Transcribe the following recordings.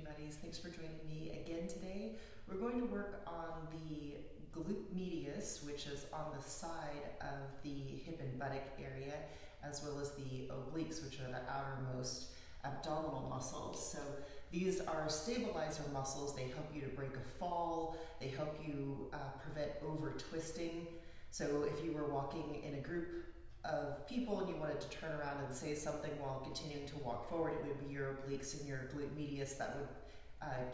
buddies. Thanks for joining me again today. We're going to work on the glute medius, which is on the side of the hip and buttock area, as well as the obliques, which are the outermost abdominal muscles. So these are stabilizer muscles. They help you to break a fall. They help you prevent over twisting. So if you were walking in a group of people and you wanted to turn around and say something while continuing to walk forward, it would be your obliques and your glute medius that would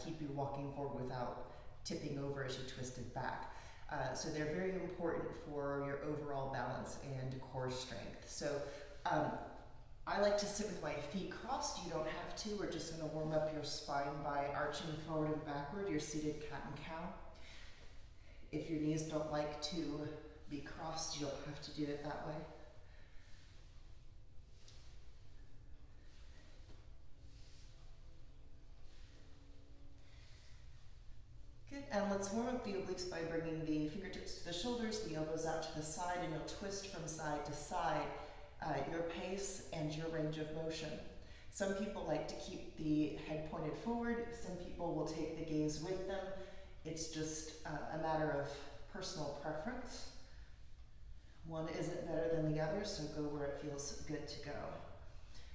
keep you walking forward without tipping over as you twisted back. So they're very important for your overall balance and core strength. So I like to sit with my feet crossed. You don't have to. We're just going to warm up your spine by arching forward and backward, your seated cat and cow. If your knees don't like to be crossed, you don't have to do it that way. Good, and let's warm up the obliques by bringing the fingertips to the shoulders, the elbows out to the side, and you'll twist from side to side, your pace and your range of motion. Some people like to keep the head pointed forward. Some people will take the gaze with them. It's just a matter of personal preference. One isn't better than the other, so go where it feels good to go.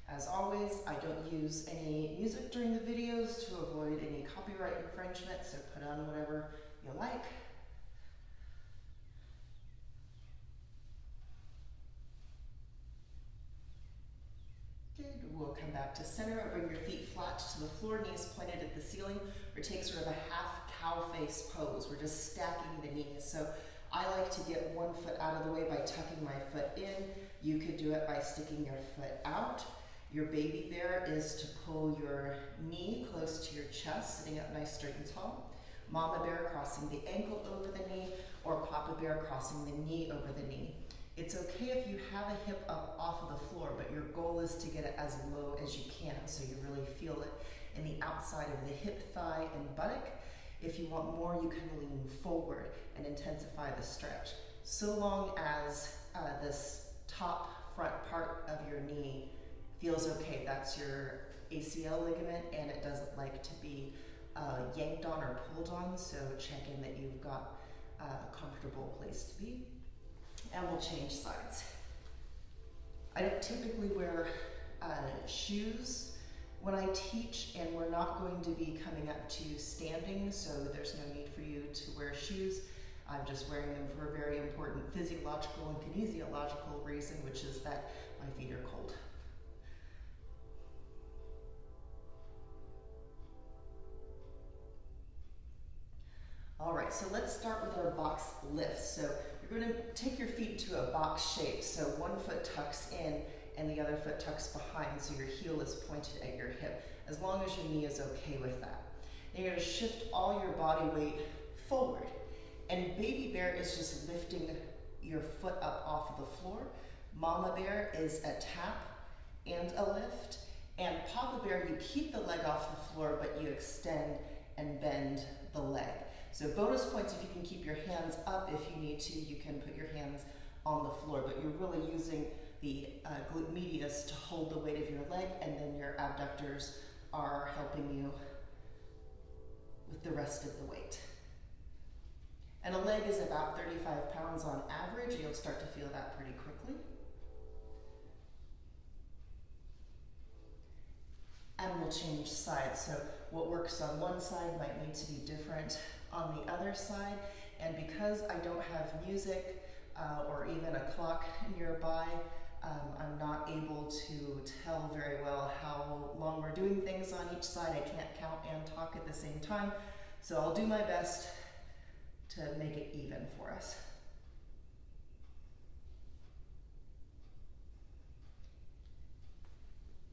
As always, I don't use any music during the videos to avoid any copyright infringement, so put on whatever you like. Good, we'll come back to center or bring your feet flat to the floor, knees pointed at the ceiling, or take sort of a half cow face pose. We're just stacking the knees. So I like to get one foot out of the way by tucking my foot in. You could do it by sticking your foot out. Your baby bear is to pull your knee close to your chest, sitting up nice, straight and tall. Mama bear crossing the ankle over the knee, or Papa bear crossing the knee over the knee. It's okay if you have a hip up off of the floor, but your goal is to get it as low as you can so you really feel it in the outside of the hip, thigh, and buttock. If you want more, you can lean forward and intensify the stretch. So long as this top front part of your knee feels okay, that's your ACL ligament, and it doesn't like to be yanked on or pulled on, so check in that you've got a comfortable place to be. And we'll change sides. I don't typically wear shoes when I teach, and we're not going to be coming up to standing, so there's no need for you to wear shoes. I'm just wearing them for a very important physiological and kinesiological reason, which is that my feet are cold. All right, so let's start with our box lifts. So you're going to take your feet to a box shape. So one foot tucks in and the other foot tucks behind, so your heel is pointed at your hip, as long as your knee is okay with that. And you're going to shift all your body weight forward. And baby bear is just lifting your foot up off of the floor. Mama bear is a tap and a lift. And Papa bear, you keep the leg off the floor, but you extend and bend the leg. So bonus points if you can keep your hands up. If you need to, you can put your hands on the floor, but you're really using the glute medius to hold the weight of your leg, and then your abductors are helping you with the rest of the weight. And a leg is about 35 pounds on average. You'll start to feel that pretty quickly. And we'll change sides. So what works on one side might need to be different on the other side. And because I don't have music or even a clock nearby, I'm not able to tell very well how long we're doing things on each side. I can't count and talk at the same time. So I'll do my best to make it even for us.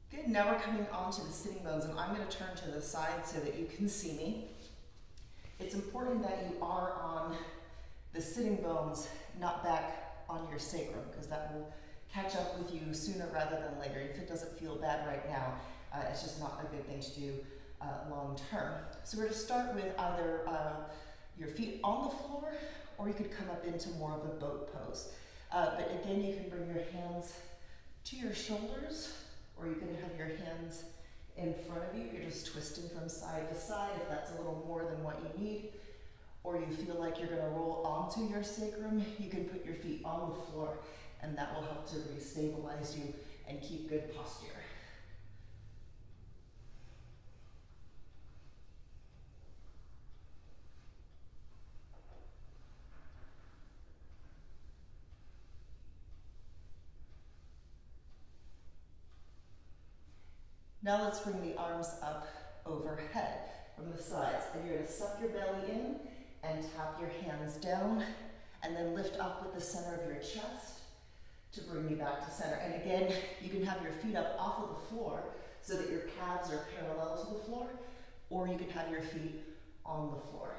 Good, now we're coming on to the sitting bones, and I'm going to turn to the side so that you can see me. It's important that you are on the sitting bones, not back on your sacrum, because that will catch up with you sooner rather than later. If it doesn't feel bad right now, it's just not a good thing to do long term. So we're going to start with either your feet on the floor, or you could come up into more of a boat pose. But again, you can bring your hands to your shoulders, or you can have your hands in front of you. You're just twisting from side to side if that's a little more than what you need. Or you feel like you're gonna roll onto your sacrum, you can put your feet on the floor, and that will help to re-stabilize you and keep good posture. Now let's bring the arms up overhead from the sides, and you're gonna suck your belly in and tap your hands down, and then lift up with the center of your chest to bring you back to center. And again, you can have your feet up off of the floor so that your calves are parallel to the floor, or you can have your feet on the floor.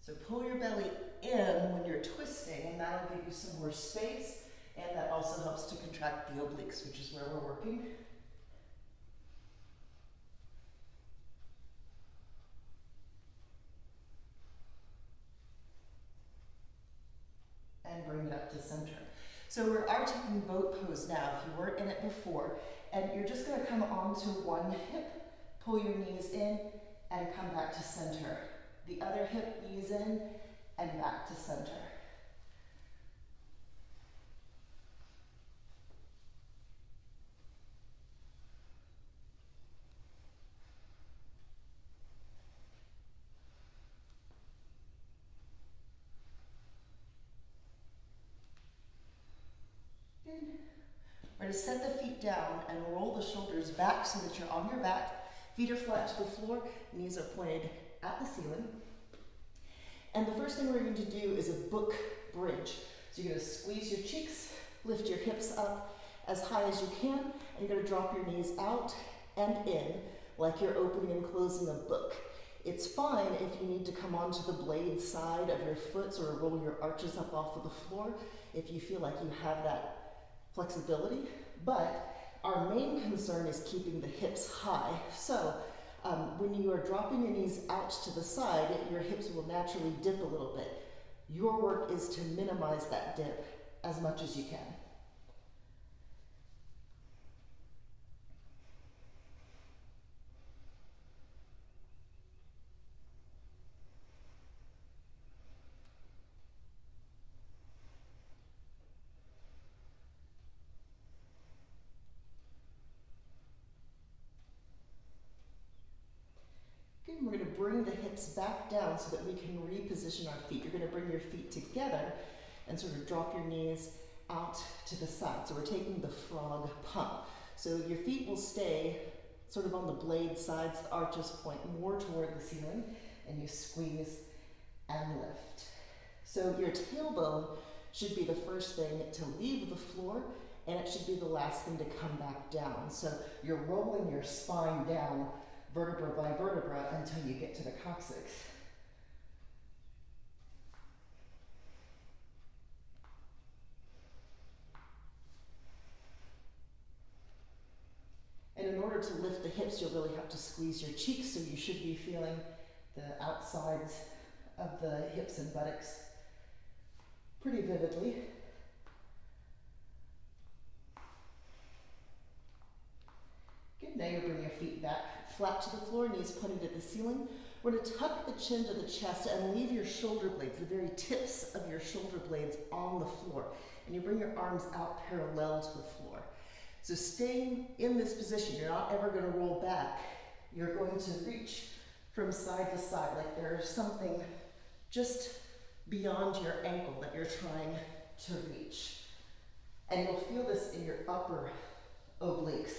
So pull your belly in when you're twisting, and that'll give you some more space, and that also helps to contract the obliques, which is where we're working. And bring it up to center. So we are taking boat pose now, if you weren't in it before, and you're just gonna come onto one hip, pull your knees in, and come back to center. The other hip, knees in, and back to center. Good. We're going to set the feet down and roll the shoulders back so that you're on your back. Feet are flat to the floor, knees are pointed at the ceiling. And the first thing we're going to do is a book bridge. So you're going to squeeze your cheeks, lift your hips up as high as you can, and you're going to drop your knees out and in like you're opening and closing a book. It's fine if you need to come onto the blade side of your foot, sort of roll your arches up off of the floor if you feel like you have that flexibility, but our main concern is keeping the hips high. So when you are dropping your knees out to the side, your hips will naturally dip a little bit. Your work is to minimize that dip as much as you can. Good, and we're going to bring the hips back down so that we can reposition our feet. You're going to bring your feet together and sort of drop your knees out to the side. So we're taking the frog pump. So your feet will stay sort of on the blade sides, the arches point more toward the ceiling, and you squeeze and lift. So your tailbone should be the first thing to leave the floor, and it should be the last thing to come back down. So you're rolling your spine down vertebra by vertebra until you get to the coccyx. And in order to lift the hips, you'll really have to squeeze your cheeks, so you should be feeling the outsides of the hips and buttocks pretty vividly. Good, now you bring your feet back flat to the floor, knees pointed at the ceiling. We're going to tuck the chin to the chest and leave your shoulder blades, the very tips of your shoulder blades, on the floor. And you bring your arms out parallel to the floor. So staying in this position, you're not ever going to roll back. You're going to reach from side to side, like there's something just beyond your ankle that you're trying to reach. And you'll feel this in your upper obliques.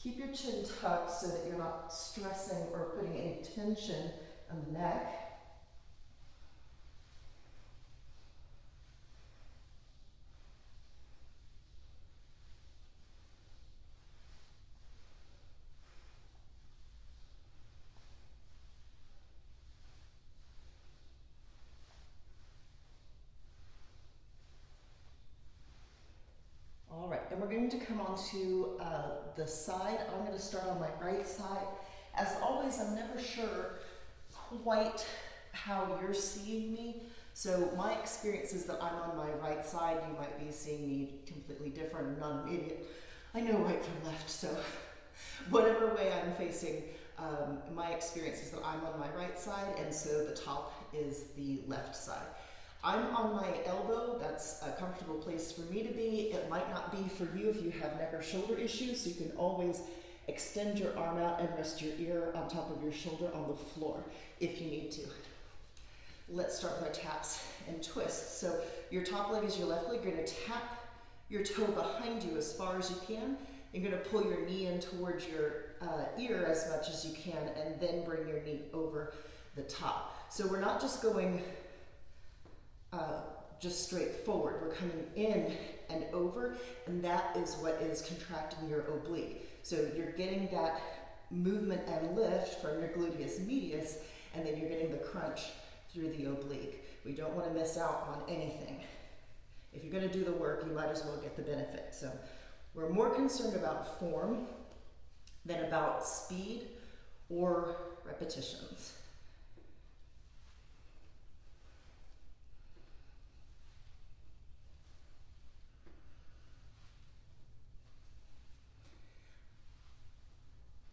Keep your chin tucked so that you're not stressing or putting any tension on the neck. And we're going to come onto the side. I'm going to start on my right side. As always, I'm never sure quite how you're seeing me. So my experience is that I'm on my right side. You might be seeing me completely different. I'm not an idiot. I know right from left, so whatever way I'm facing, my experience is that I'm on my right side, and so the top is the left side. I'm on my elbow. That's a comfortable place for me to be. It might not be for you if you have neck or shoulder issues, so you can always extend your arm out and rest your ear on top of your shoulder on the floor if you need to. Let's start with our taps and twists. So your top leg is your left leg. You're going to tap your toe behind you as far as you can. You're going to pull your knee in towards your ear as much as you can, and then bring your knee over the top. So we're not just going just straight forward. We're coming in and over, and that is what is contracting your oblique. So you're getting that movement and lift from your gluteus medius, and then you're getting the crunch through the oblique. We don't want to miss out on anything. If you're going to do the work, you might as well get the benefit. So we're more concerned about form than about speed or repetitions.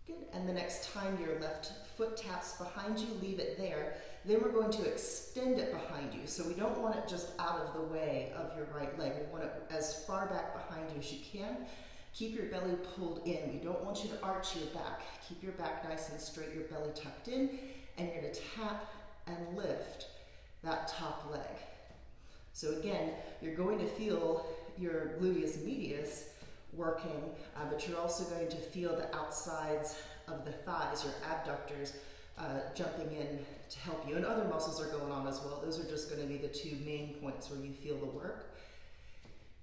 Good, and the next time your left foot taps behind you, leave it there. Then we're going to extend it behind you. So we don't want it just out of the way of your right leg. We want it as far back behind you as you can. Keep your belly pulled in. We don't want you to arch your back. Keep your back nice and straight, your belly tucked in, and you're going to tap and lift that top leg. So again, you're going to feel your gluteus medius working, but you're also going to feel the outsides of the thighs, your abductors, jumping in to help you. And other muscles are going on as well. Those are just going to be the two main points where you feel the work.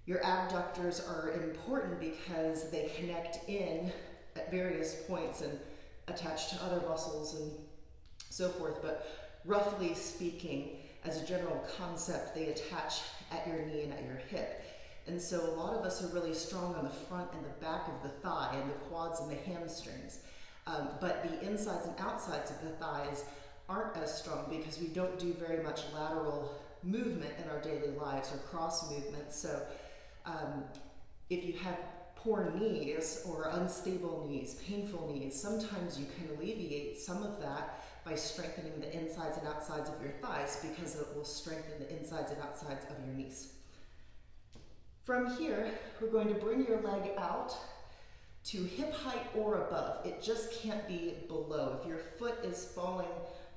Your abductors are important because they connect in at various points and attach to other muscles and so forth. But roughly speaking, as a general concept, they attach at your knee and at your hip. And so a lot of us are really strong on the front and the back of the thigh and the quads and the hamstrings. But the insides and outsides of the thighs aren't as strong because we don't do very much lateral movement in our daily lives or cross movement. So if you have poor knees or unstable knees, painful knees, sometimes you can alleviate some of that by strengthening the insides and outsides of your thighs, because it will strengthen the insides and outsides of your knees. From here, we're going to bring your leg out to hip height or above. It just can't be below. If your foot is falling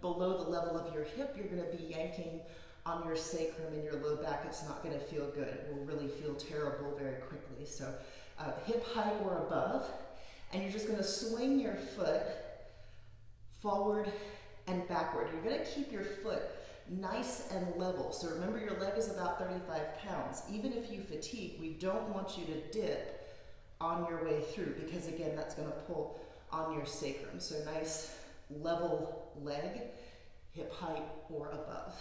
below the level of your hip, you're going to be yanking on your sacrum and your low back. It's not going to feel good. It will really feel terrible very quickly. So hip height or above, and you're just going to swing your foot forward and backward. You're going to keep your foot nice and level. So remember, your leg is about 35 pounds. Even if you fatigue, we don't want you to dip on your way through, because again, that's going to pull on your sacrum. So nice level leg, hip height or above.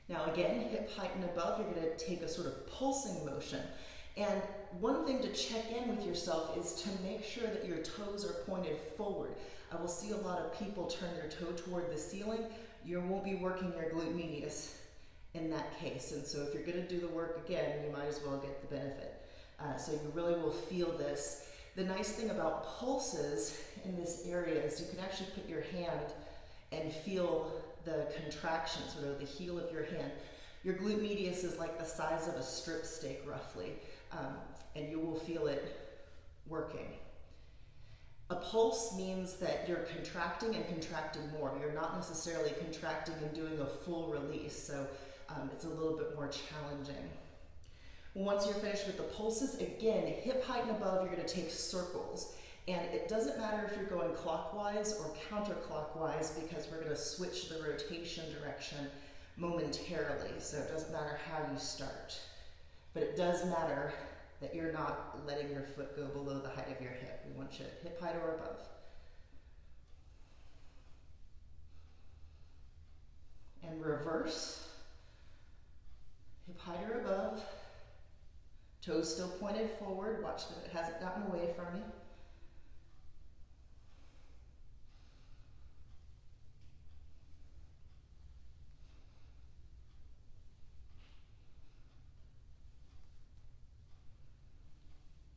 Now again, hip height and above, you're going to take a sort of pulsing motion. And one thing to check in with yourself is to make sure that your toes are pointed forward. I will see a lot of people turn their toe toward the ceiling. You won't be working your glute medius in that case. And so if you're going to do the work again, you might as well get the benefit. So you really will feel this. The nice thing about pulses in this area is you can actually put your hand and feel the contraction, sort of the heel of your hand. Your glute medius is like the size of a strip steak, roughly, and you will feel it working. A pulse means that you're contracting and contracting more. You're not necessarily contracting and doing a full release, so it's a little bit more challenging. Once you're finished with the pulses, again, hip height and above, you're going to take circles. And it doesn't matter if you're going clockwise or counterclockwise, because we're going to switch the rotation direction momentarily. So it doesn't matter how you start. But it does matter that you're not letting your foot go below the height of your hip. We want you at hip height or above. And reverse Hip height or above. Toes still pointed forward. Watch that it hasn't gotten away from you.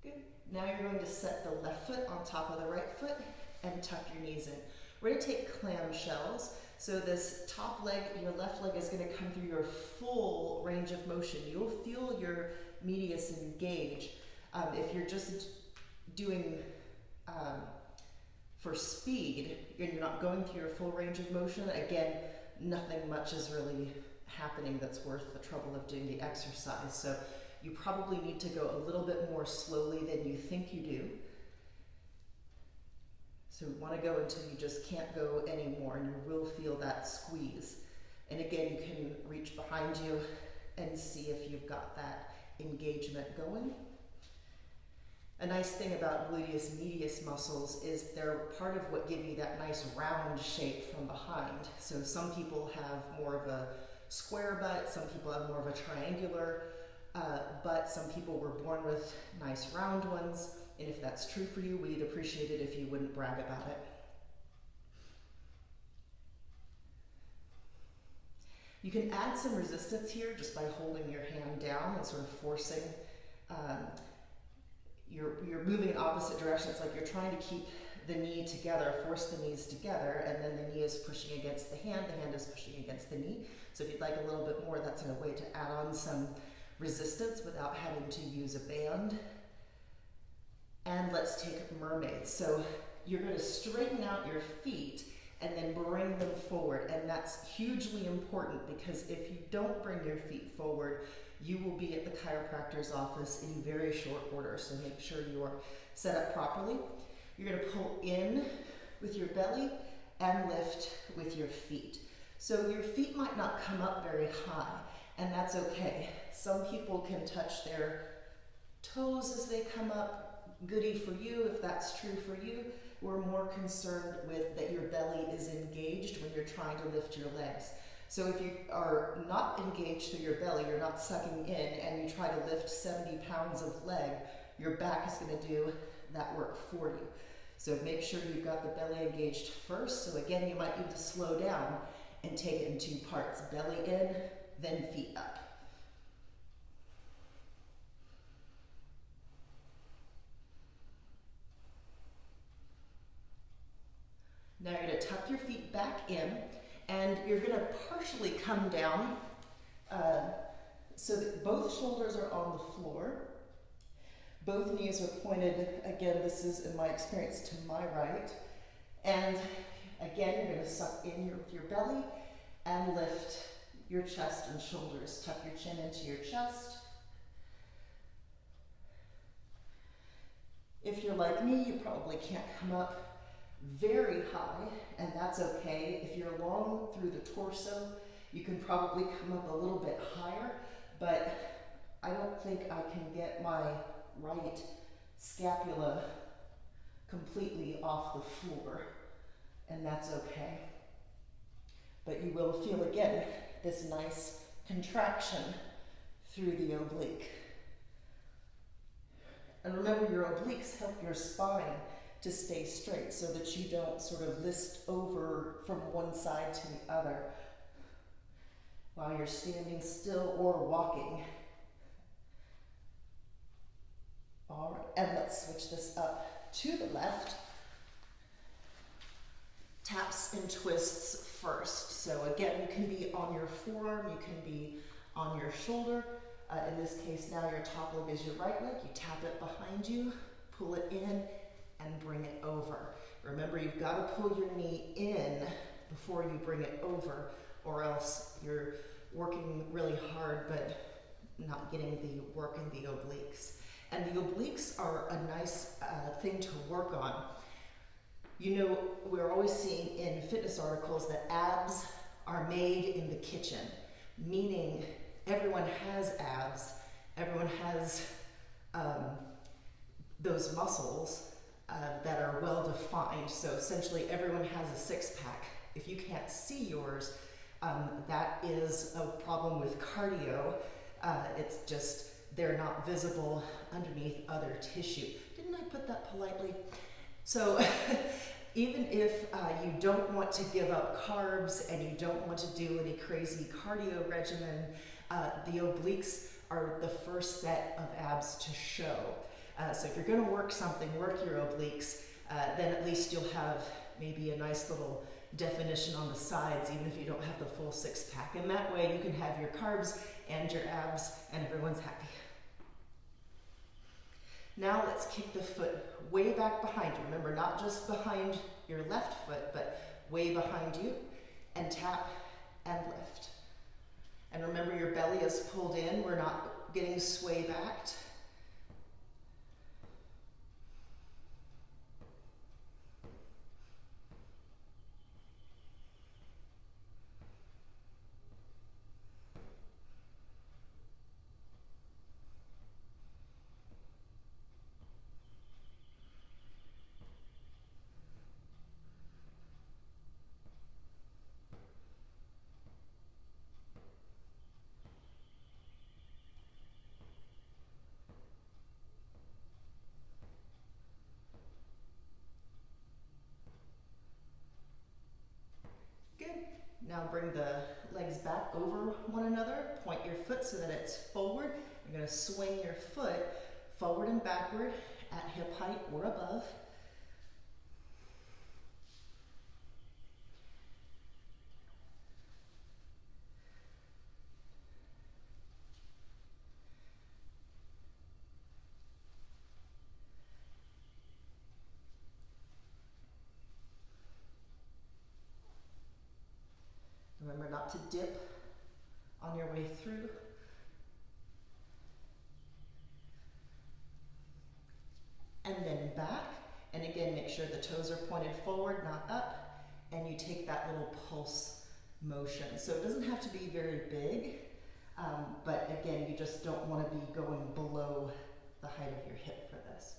Good. Now you're going to set the left foot on top of the right foot and tuck your knees in. We're going to take clamshells. So this top leg, your left leg is going to come through your full range of motion. You'll feel your medius engage. If you're just doing for speed and you're not going through your full range of motion, again, nothing much is really happening that's worth the trouble of doing the exercise. So you probably need to go a little bit more slowly than you think you do. So you want to go until you just can't go anymore, and you will feel that squeeze. And again, you can reach behind you and see if you've got that engagement going. A nice thing about gluteus medius muscles is they're part of what give you that nice round shape from behind. So some people have more of a square butt, some people have more of a triangular butt, some people were born with nice round ones. And if that's true for you, we'd appreciate it if you wouldn't brag about it. You can add some resistance here just by holding your hand down and sort of forcing. You're moving in opposite directions. It's like you're trying to keep the knee together, force the knees together, and then the knee is pushing against the hand is pushing against the knee. So if you'd like a little bit more, that's a way to add on some resistance without having to use a band. And let's take mermaids. So you're going to straighten out your feet and then bring them forward. And that's hugely important because if you don't bring your feet forward, you will be at the chiropractor's office in very short order. So make sure you are set up properly. You're going to pull in with your belly and lift with your feet. So your feet might not come up very high, and that's okay. Some people can touch their toes as they come up. Goody for you if that's true for you. We're more concerned with that your belly is engaged when you're trying to lift your legs. So if you are not engaged through your belly, you're not sucking in, and you try to lift 70 pounds of leg, your back is going to do that work for you. So make sure you've got the belly engaged first. So again, you might need to slow down and take it in two parts. Belly in, then feet up. Now you're going to tuck your feet back in, and you're going to partially come down so that both shoulders are on the floor. Both knees are pointed, again, this is in my experience, to my right. And again, you're going to suck in with your belly and lift your chest and shoulders. Tuck your chin into your chest. If you're like me, you probably can't come up very high, and that's okay. If you're long through the torso, you can probably come up a little bit higher, but I don't think I can get my right scapula completely off the floor, and that's okay. But you will feel, again, this nice contraction through the oblique. And remember, your obliques help your spine to stay straight so that you don't sort of list over from one side to the other while you're standing still or walking. All right, and let's switch this up to the left. Taps and twists first. So again, you can be on your forearm, you can be on your shoulder. In this case, now your top leg is your right leg. You tap it behind you, pull it in, and bring it over. Remember, you've got to pull your knee in before you bring it over, or else you're working really hard but not getting the work in the obliques. And the obliques are a nice thing to work on. You know, we're always seeing in fitness articles that abs are made in the kitchen, meaning everyone has abs, everyone has those muscles that are well defined. So essentially everyone has a six-pack. If you can't see yours, that is a problem with cardio. It's just they're not visible underneath other tissue. Didn't I put that politely? So even if you don't want to give up carbs and you don't want to do any crazy cardio regimen, the obliques are the first set of abs to show. So if you're going to work something, work your obliques, then at least you'll have maybe a nice little definition on the sides, even if you don't have the full six pack. And that way you can have your carbs and your abs and everyone's happy. Now let's kick the foot way back behind you. Remember, not just behind your left foot, but way behind you, and tap and lift. And remember, your belly is pulled in. We're not getting sway backed. Now bring the legs back over one another, point your foot so that it's forward. You're going to swing your foot forward and backward at hip height or above. Remember not to dip on your way through. And then back. And again, make sure the toes are pointed forward, not up. And you take that little pulse motion. So it doesn't have to be very big, but again, you just don't want to be going below the height of your hip for this.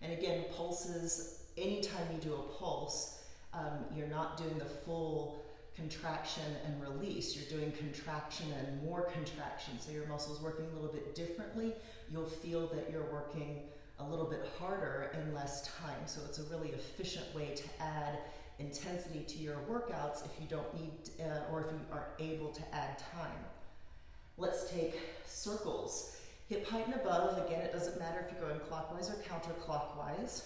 And again, pulses, anytime you do a pulse, you're not doing the full contraction and release. You're doing contraction and more contraction. So your muscles working a little bit differently. You'll feel that you're working a little bit harder in less time. So it's a really efficient way to add intensity to your workouts if you don't need, or if you are able to add time. Let's take circles. Hip height and above. Again, it doesn't matter if you're going clockwise or counterclockwise.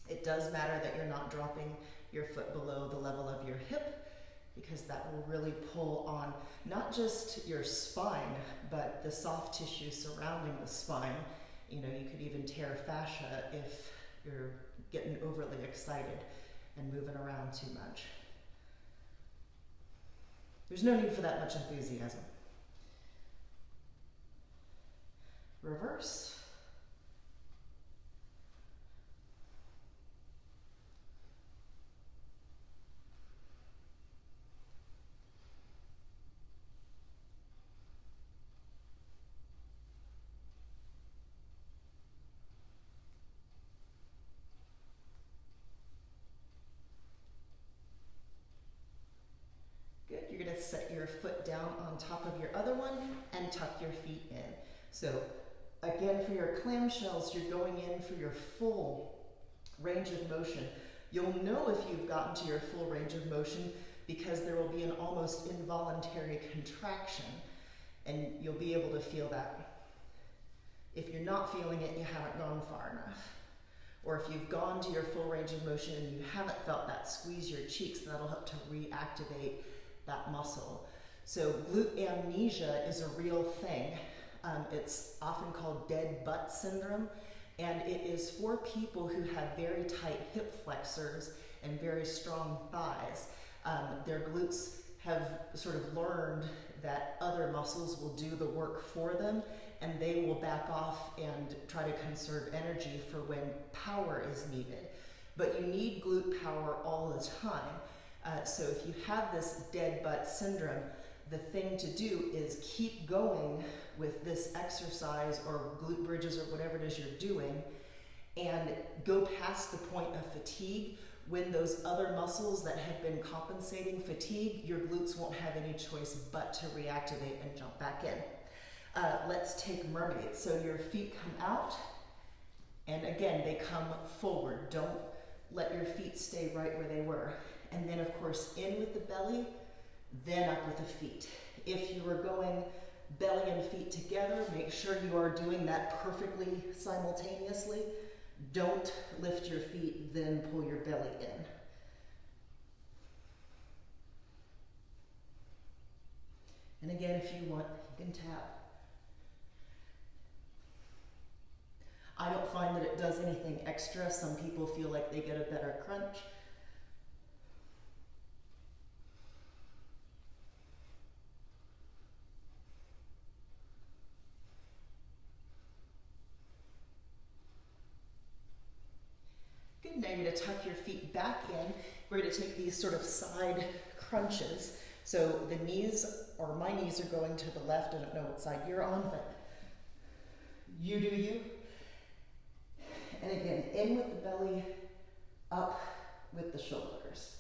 It does matter that you're not dropping your foot below the level of your hip, because that will really pull on not just your spine, but the soft tissue surrounding the spine. You know, you could even tear fascia if you're getting overly excited and moving around too much. There's no need for that much enthusiasm. Reverse. Good. You're going to set your foot down on top of your other one and tuck your feet in. So again, for your clamshells, you're going in for your full range of motion. You'll know if you've gotten to your full range of motion because there will be an almost involuntary contraction, and you'll be able to feel that. If you're not feeling it, you haven't gone far enough. Or if you've gone to your full range of motion and you haven't felt that, squeeze your cheeks, and that'll help to reactivate that muscle. So glute amnesia is a real thing. It's often called dead butt syndrome, and it is for people who have very tight hip flexors and very strong thighs. Their glutes have sort of learned that other muscles will do the work for them, and they will back off and try to conserve energy for when power is needed. But you need glute power all the time. So if you have this dead butt syndrome, the thing to do is keep going with this exercise or glute bridges or whatever it is you're doing, and go past the point of fatigue. When those other muscles that have been compensating fatigue, your glutes won't have any choice but to reactivate and jump back in. Let's take mermaid. So your feet come out, and again, they come forward. Don't let your feet stay right where they were. And then of course, in with the belly, then up with the feet. If you are going belly and feet together, make sure you are doing that perfectly simultaneously. Don't lift your feet, then pull your belly in. And again, if you want, you can tap. I don't find that it does anything extra. Some people feel like they get a better crunch. Good, now you're gonna tuck your feet back in. We're gonna take these sort of side crunches. So the knees, or my knees are going to the left. I don't know what side you're on, but you do you. And again, in with the belly, up with the shoulders.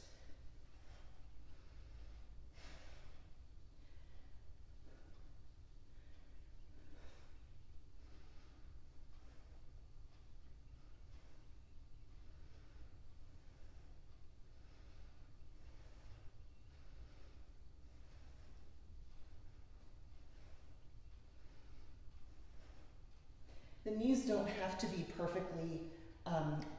The knees don't have to be perfectly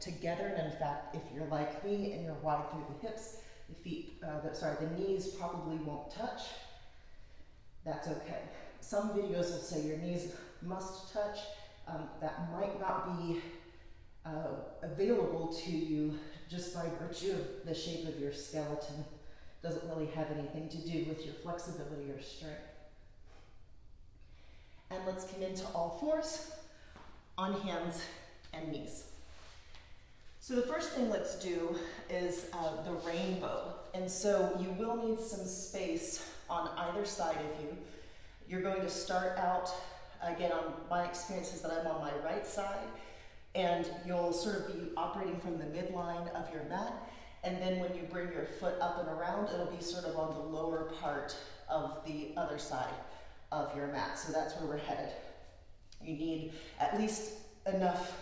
together, and in fact, if you're like me and you're wide through the hips, the knees probably won't touch. That's okay. Some videos will say your knees must touch. That might not be available to you just by virtue of the shape of your skeleton. Doesn't really have anything to do with your flexibility or strength. And let's come into all fours on hands and knees. So the first thing let's do is the rainbow. And so you will need some space on either side of you. You're going to start out, again, on my experience is that I'm on my right side, and you'll sort of be operating from the midline of your mat. And then when you bring your foot up and around, it'll be sort of on the lower part of the other side of your mat. So that's where we're headed. You need at least enough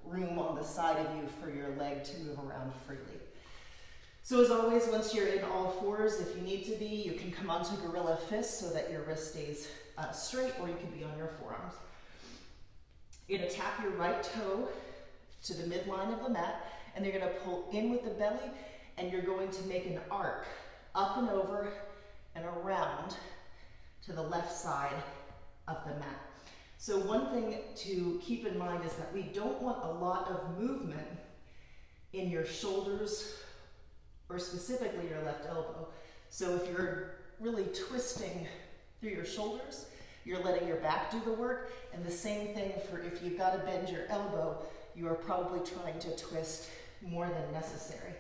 room on the side of you for your leg to move around freely. So as always, once you're in all fours, if you need to be, you can come onto gorilla fist so that your wrist stays straight, or you can be on your forearms. You're gonna tap your right toe to the midline of the mat, and you're gonna pull in with the belly, and you're going to make an arc up and over and around to the left side of the mat. So one thing to keep in mind is that we don't want a lot of movement in your shoulders, or specifically your left elbow. So if you're really twisting through your shoulders, you're letting your back do the work. And the same thing for if you've got to bend your elbow, you are probably trying to twist more than necessary.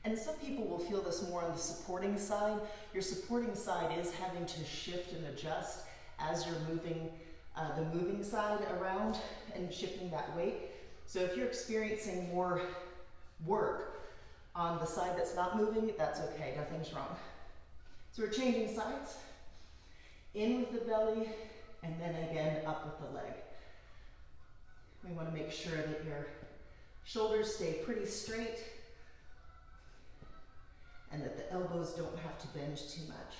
And some people will feel this more on the supporting side. Your supporting side is having to shift and adjust as you're moving the moving side around and shifting that weight. So if you're experiencing more work on the side that's not moving, that's okay, nothing's wrong. So we're changing sides. In with the belly, and then again up with the leg. We want to make sure that your shoulders stay pretty straight, and that the elbows don't have to bend too much.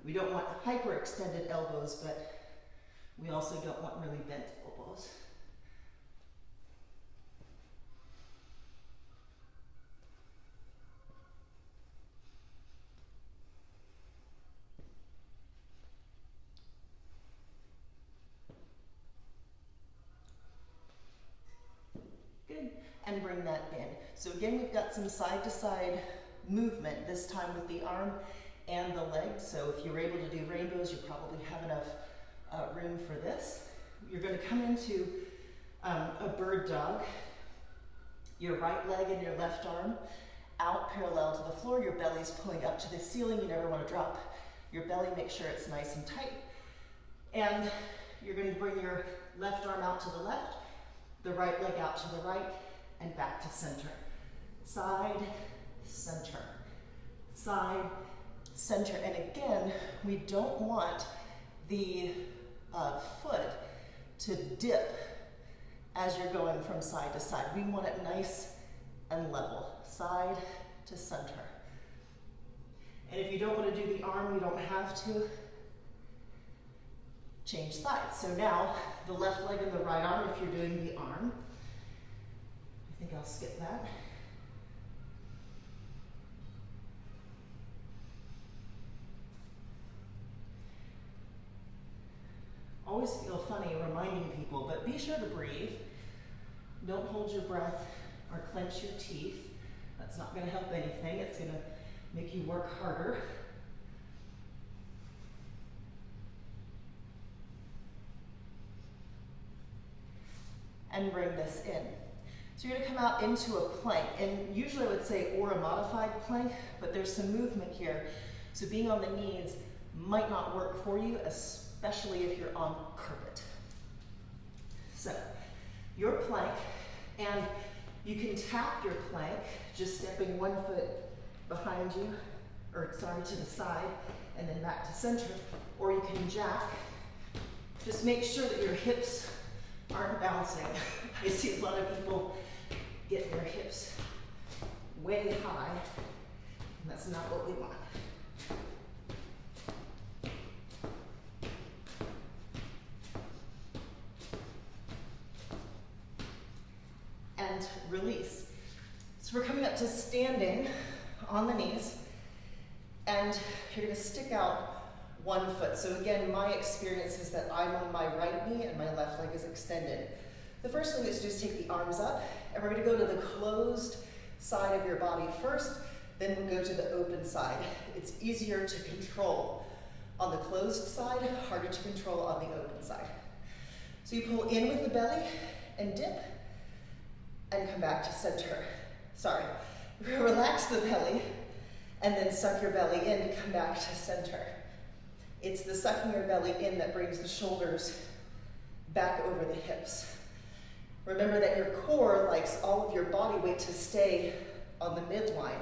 We don't want hyperextended elbows, but we also don't want really bent elbows. Good, and bring that in. So again, we've got some side to side movement, this time with the arm and the leg. So if you're able to do rainbows, you probably have enough room for this. You're going to come into a bird dog. your right leg and your left arm out parallel to the floor. Your belly's pulling up to the ceiling. You never want to drop your belly. Make sure it's nice and tight. And you're going to bring your left arm out to the left, the right leg out to the right, and back to center. Side, center, side, center. And again, we don't want the foot to dip as you're going from side to side. We want it nice and level, side to center. And if you don't want to do the arm, you don't have to. Change sides. So now, the left leg and the right arm, if you're doing the arm, I think I'll skip that. Always feel funny reminding people, but be sure to breathe. Don't hold your breath or clench your teeth. That's not going to help anything. It's going to make you work harder. And bring this in. So you're going to come out into a plank, and usually I would say or a modified plank, but there's some movement here. So being on the knees might not work for you, especially if you're on carpet. So your plank, and you can tap your plank, just stepping one foot behind you, or sorry, to the side, and then back to center, or you can jack. Just make sure that your hips aren't bouncing. I see a lot of people get their hips way high, and that's not what we want. And release. So we're coming up to standing on the knees, and you're going to stick out one foot. So again, my experience is that I'm on my right knee and my left leg is extended. The first thing is to just take the arms up, and we're going to go to the closed side of your body first, then we'll go to the open side. It's easier to control on the closed side, harder to control on the open side. So you pull in with the belly and dip, and come back to center. Sorry, relax the belly, and then suck your belly in to come back to center. It's the sucking your belly in that brings the shoulders back over the hips. Remember that your core likes all of your body weight to stay on the midline.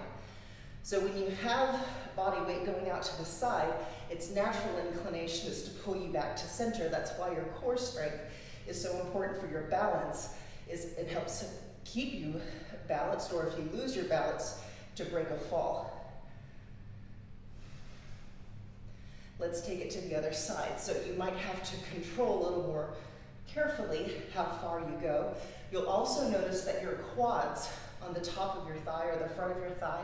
So when you have body weight going out to the side, its natural inclination is to pull you back to center. That's why your core strength is so important for your balance, is it helps keep you balanced, or if you lose your balance, to break a fall. Let's take it to the other side. So you might have to control a little more carefully how far you go. You'll also notice that your quads on the top of your thigh or the front of your thigh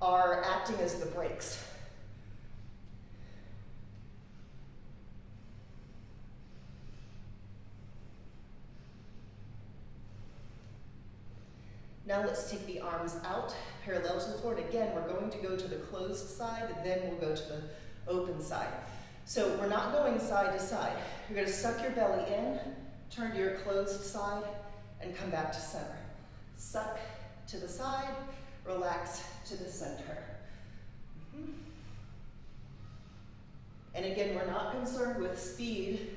are acting as the brakes. Now let's take the arms out parallel to the floor. And again, we're going to go to the closed side, and then we'll go to the open side. So we're not going side to side. You're going to suck your belly in, turn to your closed side, and come back to center. Suck to the side, relax to the center. And again, we're not concerned with speed,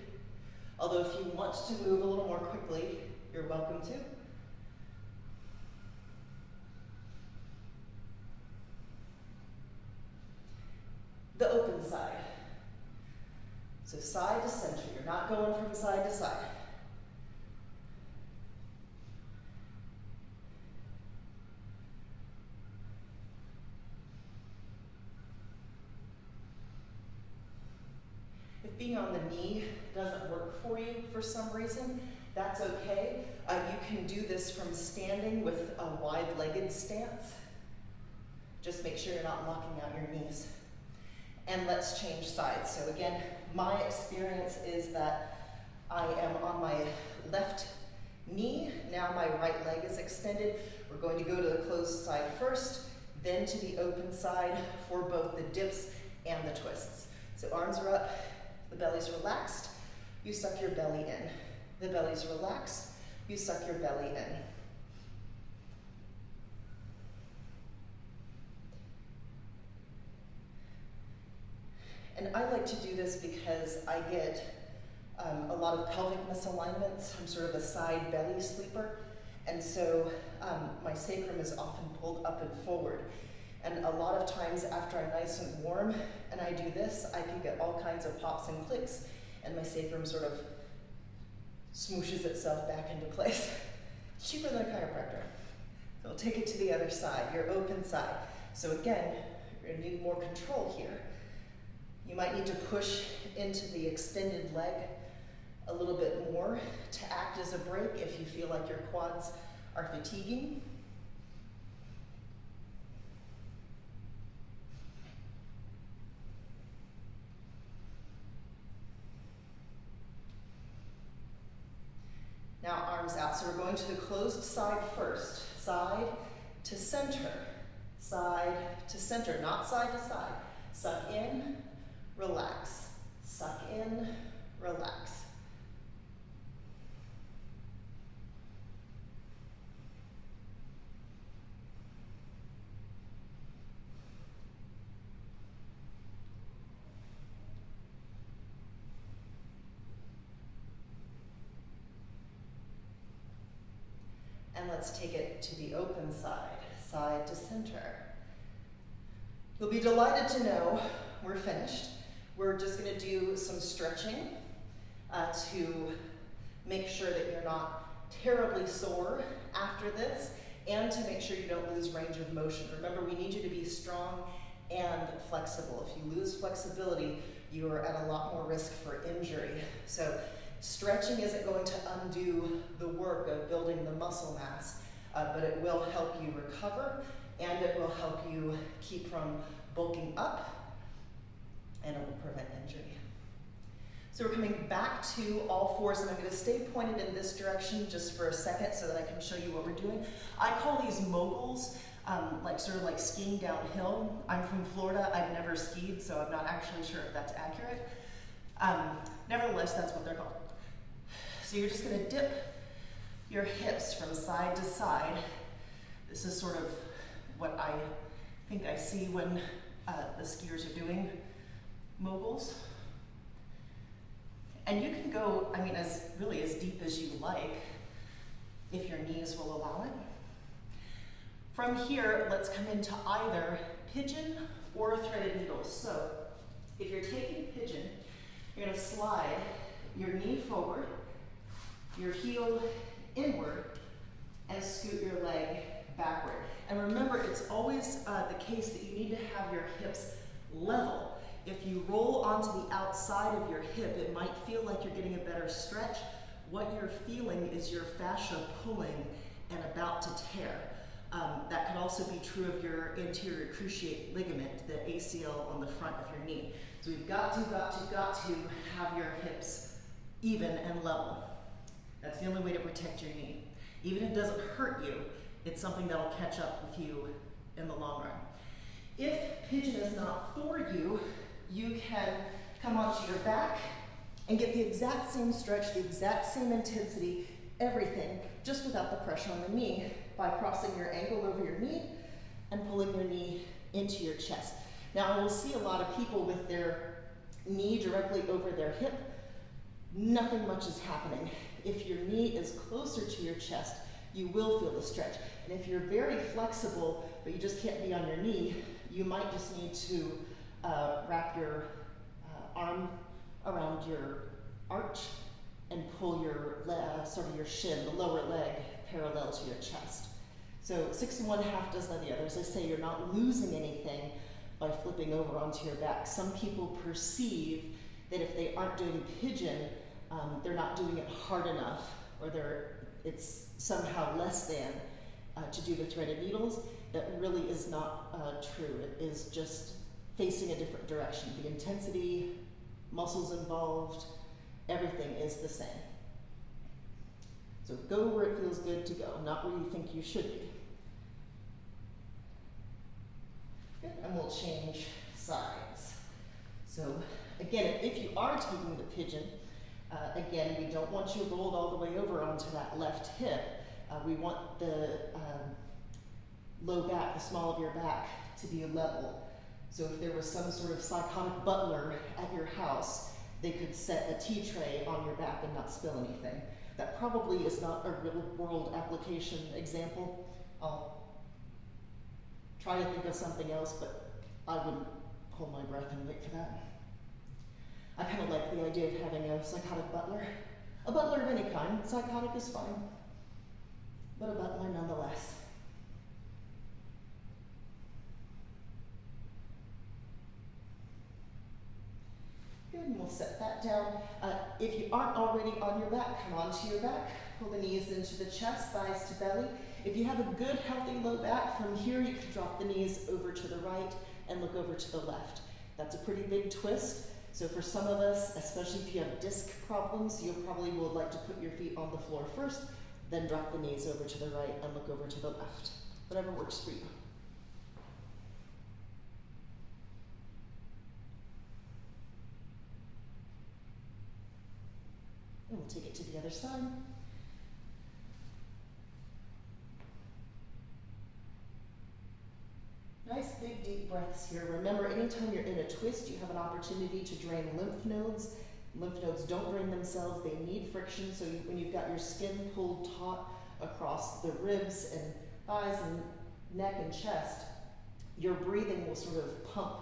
although if you want to move a little more quickly, you're welcome to. The open side. So side to center, you're not going from side to side. If being on the knee doesn't work for you for some reason, that's okay. You can do this from standing with a wide-legged stance. Just make sure you're not locking out your knees. And let's change sides. So again, my experience is that I am on my left knee. Now my right leg is extended. We're going to go to the closed side first, then to the open side for both the dips and the twists. So arms are up, the belly's relaxed, you suck your belly in. The belly's relaxed, you suck your belly in. And I like to do this because I get a lot of pelvic misalignments. I'm sort of a side belly sleeper. And so my sacrum is often pulled up and forward. And a lot of times after I'm nice and warm and I do this, I can get all kinds of pops and clicks, and my sacrum sort of smooshes itself back into place. It's cheaper than a chiropractor. So we'll take it to the other side, your open side. So again, you're gonna need more control here. You might need to push into the extended leg a little bit more to act as a brake if you feel like your quads are fatiguing. Now arms out. So we're going to the closed side first. Side to center. Side to center, not side to side. Suck in, relax. Suck in, relax. And let's take it to the open side, side to center. You'll be delighted to know we're finished. We're just gonna do some stretching to make sure that you're not terribly sore after this, and to make sure you don't lose range of motion. Remember, we need you to be strong and flexible. If you lose flexibility, you are at a lot more risk for injury. So stretching isn't going to undo the work of building the muscle mass, but it will help you recover, and it will help you keep from bulking up, and it will prevent injury. So we're coming back to all fours, and I'm going to stay pointed in this direction just for a second so that I can show you what we're doing. I call these moguls, sort of like skiing downhill. I'm from Florida. I've never skied, so I'm not actually sure if that's accurate. Nevertheless, that's what they're called. So you're just going to dip your hips from side to side. This is sort of what I think I see when the skiers are doing moguls. And you can go, as deep as you like, if your knees will allow it. From here, let's come into either pigeon or threaded needles. So if you're taking pigeon, you're going to slide your knee forward, your heel inward, and scoot your leg backward. And remember, it's always the case that you need to have your hips level. If you roll onto the outside of your hip, it might feel like you're getting a better stretch. What you're feeling is your fascia pulling and about to tear. That can also be true of your anterior cruciate ligament, the ACL on the front of your knee. So we've got to have your hips even and level. That's the only way to protect your knee. Even if it doesn't hurt you, it's something that'll catch up with you in the long run. If pigeon is not for you, you can come onto your back and get the exact same stretch, the exact same intensity, everything, just without the pressure on the knee, by crossing your ankle over your knee and pulling your knee into your chest. Now, we'll see a lot of people with their knee directly over their hip. Nothing much is happening. If your knee is closer to your chest, you will feel the stretch. And if you're very flexible, but you just can't be on your knee, you might just need to wrap your arm around your arch and pull your your shin, the lower leg, parallel to your chest. So 6 1/2 does none of the other. As I say, you're not losing anything by flipping over onto your back. Some people perceive that if they aren't doing pigeon, they're not doing it hard enough, or it's somehow less than to do the threaded needles. That really is not true. It is just facing a different direction. The intensity, muscles involved, everything is the same. So go where it feels good to go, not where you think you should be. Good, and we'll change sides. So again, if you are taking the pigeon, again, we don't want you rolled all the way over onto that left hip. We want the low back, the small of your back, to be level. So if there was some sort of psychotic butler at your house, they could set a tea tray on your back and not spill anything. That probably is not a real world application example. I'll try to think of something else, but I wouldn't hold my breath and wait for that. I kind of like the idea of having a psychotic butler. A butler of any kind. Psychotic is fine, but a butler nonetheless. Good, and we'll set that down. If you aren't already on your back, come onto your back. Pull the knees into the chest, thighs to belly. If you have a good, healthy low back, from here you can drop the knees over to the right and look over to the left. That's a pretty big twist. So for some of us, especially if you have disc problems, you probably would like to put your feet on the floor first, then drop the knees over to the right and look over to the left. Whatever works for you. And we'll take it to the other side. Nice big deep breaths here. Remember, anytime you're in a twist, you have an opportunity to drain lymph nodes. Lymph nodes don't drain themselves, they need friction, so when you've got your skin pulled taut across the ribs and thighs and neck and chest, your breathing will sort of pump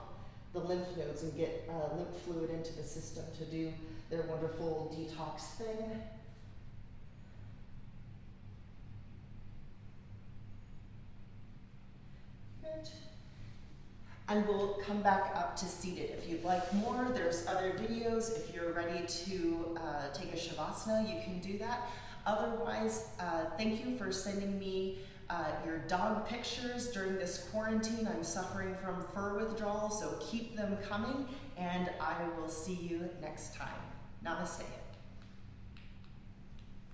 the lymph nodes and get lymph fluid into the system to do their wonderful detox thing. Good. And we'll come back up to seated. If you'd like more, there's other videos. If you're ready to take a Shavasana, you can do that. Otherwise, thank you for sending me your dog pictures during this quarantine. I'm suffering from fur withdrawal, so keep them coming, and I will see you next time. Namaste.